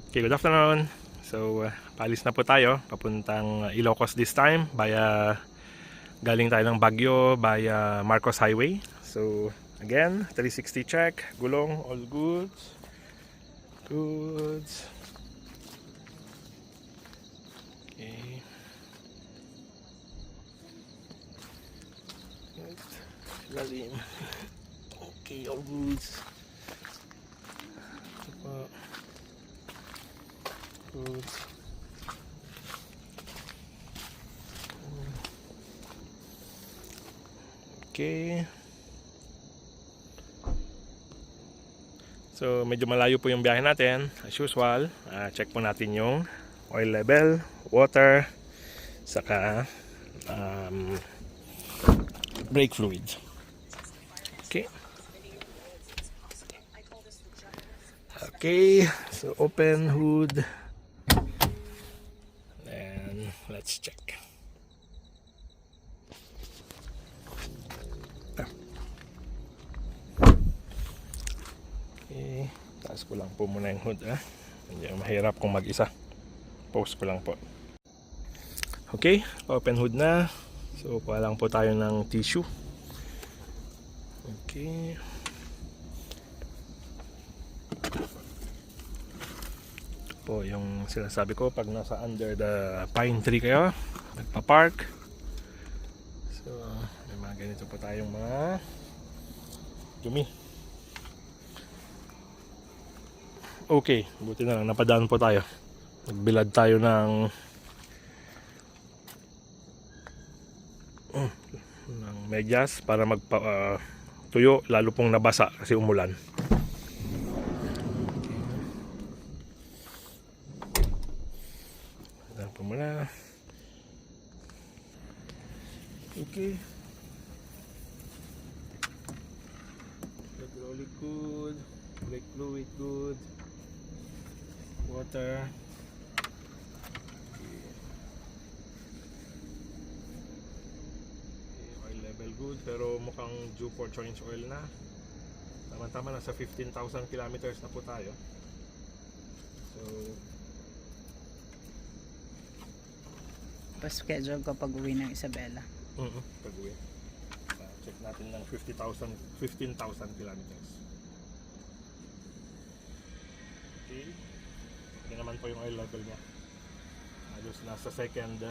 Okay, good afternoon. So, paalis na po tayo. Papuntang Ilocos this time. Galing tayo ng Baguio via Marcos Highway. So, again, 360 check. Gulong, all goods. Goods. Okay. Lalim. Okay, all goods. Ito po. Goods. Okay. So, medyo malayo po yung biyahe natin. As usual, check po natin yung oil level, water, saka brake fluid. Okay. Okay, so open hood. And let's check. Okay, taas ko lang po muna yung hood. Hindi mahirap kung mag-isa. Post ko lang po. Okay, open hood na. So, kuha lang po tayo ng tissue. Okay. Ito po yung sinasabi ko pag nasa under the pine tree kayo, nagpa-park. So, may mga ganito po tayong mga dumi. Okay, buti na lang napadaan po tayo. Nagbilad tayo ng medyas para tuyo, lalo pong nabasa kasi umulan. Ayan po muna. Okay. Hydraulic good, brake fluid good, water. Oil level good, pero mukhang due for change oil na. Tama-tama nasa 15,000 kilometers na po tayo. So, pa-schedule ko pag-uwi ng Isabela. pag-uwi. Check natin ng 15,000 kilometers. Okay. Ito naman po yung oil level niya. Halos nasa second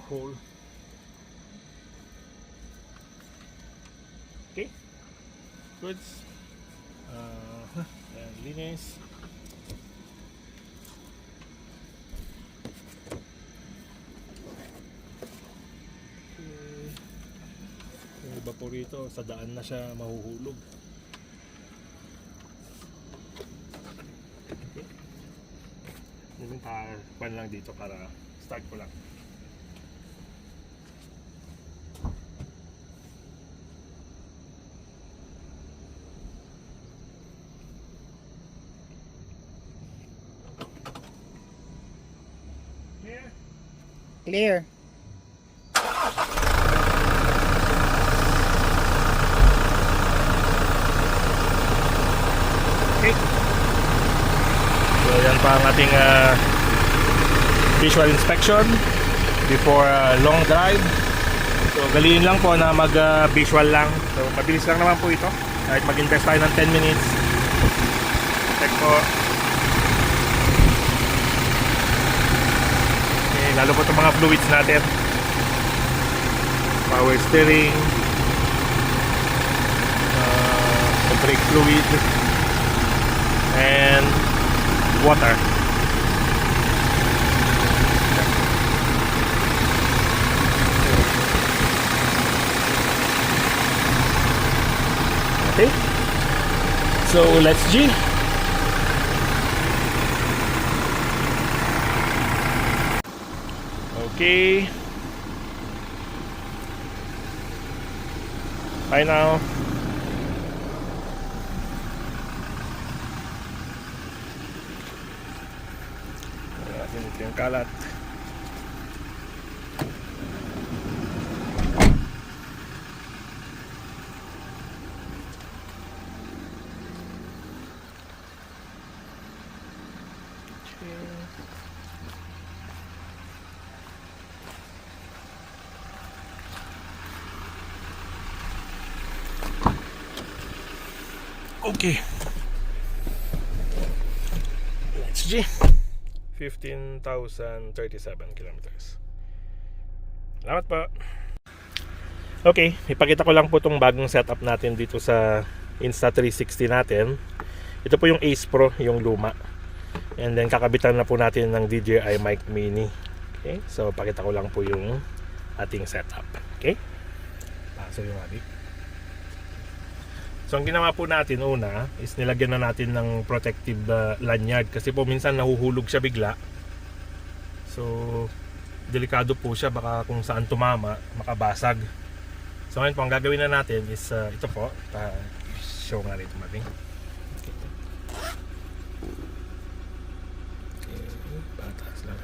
hole. Okay. Goods. Ayan, linis. Yung iba po rito, sa daan na siya mahuhulog. Okay. Yung pan lang dito para start ko lang. Clear. Okay. So yan pa ang ating visual inspection before long drive. So galiin lang po na mag-visual lang. So mabilis lang naman po ito. Kahit mag-invest tayo ng 10 minutes. Check po. Okay, lalo po itong mga fluids natin. Power steering, brake fluid, and water. Okay, so let's G. Okay, bye now. Ito yung kalat. Okay. Let's G. 15,037 kilometers. Salamat po. Okay, ipakita ko lang po itong bagong setup natin dito sa Insta360 natin. Ito po yung Ace Pro, yung luma. And then kakabitan na po natin ng DJI Mic Mini. Okay, so pakita ko lang po yung ating setup. Okay, paso yung adik. So ang ginawa po natin una is nilagyan na natin ng protective lanyard kasi po minsan nahuhulog siya bigla. So delikado po siya, baka kung saan tumama makabasag. So ngayon po ang gagawin na natin is ito po, show nga rito mating. Okay, patas lang.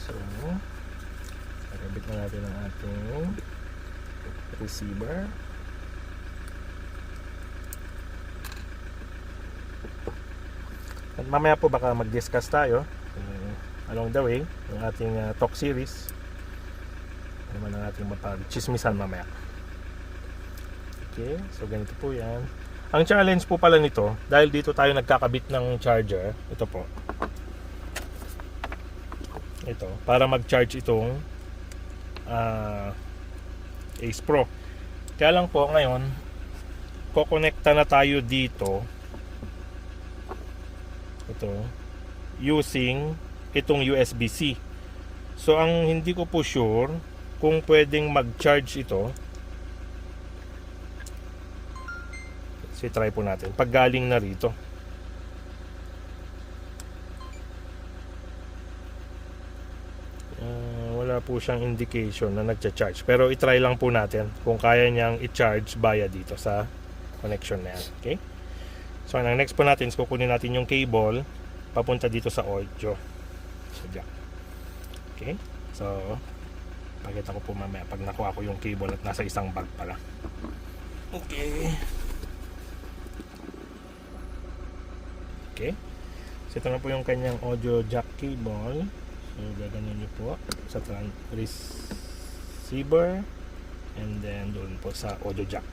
So nakabit na natin ang ating receiver. At mamaya po baka mag-discuss tayo along the way ng ating talk series. Ano man ang ating mapag-chismisan mamaya. Okay, so ganito po yan. Ang challenge po pala nito, dahil dito tayo nagkakabit ng charger, ito po. Ito, para mag-charge itong Ace Pro. Kaya lang po ngayon, kokonekta na tayo dito. Ito, using itong USB-C. So ang hindi ko po sure kung pwedeng mag-charge ito. So try po natin pag galing na rito. Wala po siyang indication na nagcha-charge, pero i-try lang po natin kung kaya niyang i-charge via dito sa connection na yan. Okay, so ang next po natin is kukunin natin yung cable papunta dito sa audio sa jack. Okay, so pakita ko po mamaya pag nakuha ko yung cable at nasa isang bag pala. Okay, okay, so ito na po yung kanyang audio jack cable. So gaganon nyo po sa receiver and then doon po sa audio jack.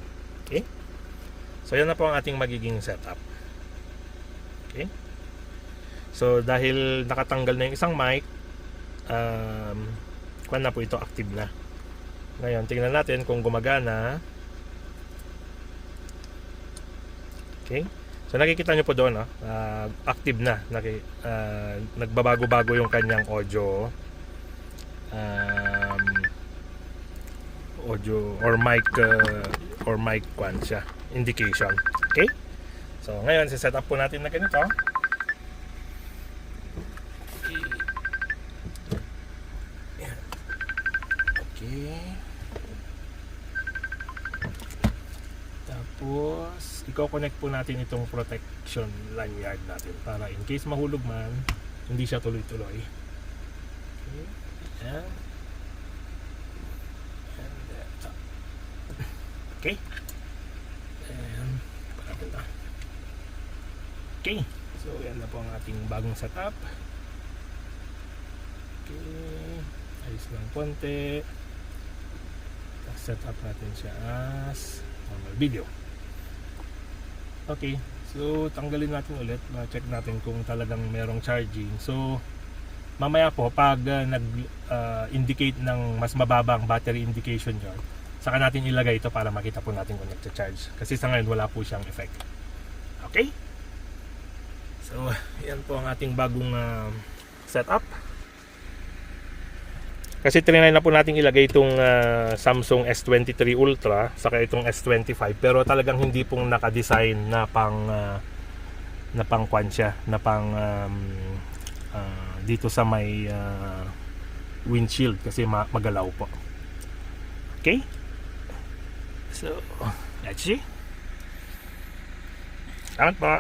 Okay, so yan na po ang ating magiging setup. Okay, so dahil nakatanggal na yung isang mic, kuwan na po ito, active na. Ngayon tingnan natin kung gumagana. Okay, so nakikita nyo po doon, active na. Nagbabago-bago yung kanyang audio or mic kwan siya, indication. Okay, so ngayon set up po natin na ganito. Okay, tapos i-connect po natin itong protection lanyard natin para in case mahulog man, hindi siya tuloy-tuloy. Okay, ayan. And okay, and parapunta. Okay, so yan na po ang ating bagong setup. Okay, ayos lang konti. Set up natin siya as normal video. Okay, so tanggalin natin ulit, check natin kung talagang merong charging. So mamaya po pag nag-indicate ng mas mababang battery indication nyo, saka natin ilagay ito para makita po natin kung nagcha-charge, kasi sa ngayon wala po siyang effect. Okay, so yan po ang ating bagong setup. Kasi trinay na po natin ilagay itong Samsung S23 Ultra saka itong S25, pero talagang hindi pong naka-design na pang kwan siya, na pang dito sa may windshield kasi magalaw po. Okay, so let's see. Salamat po.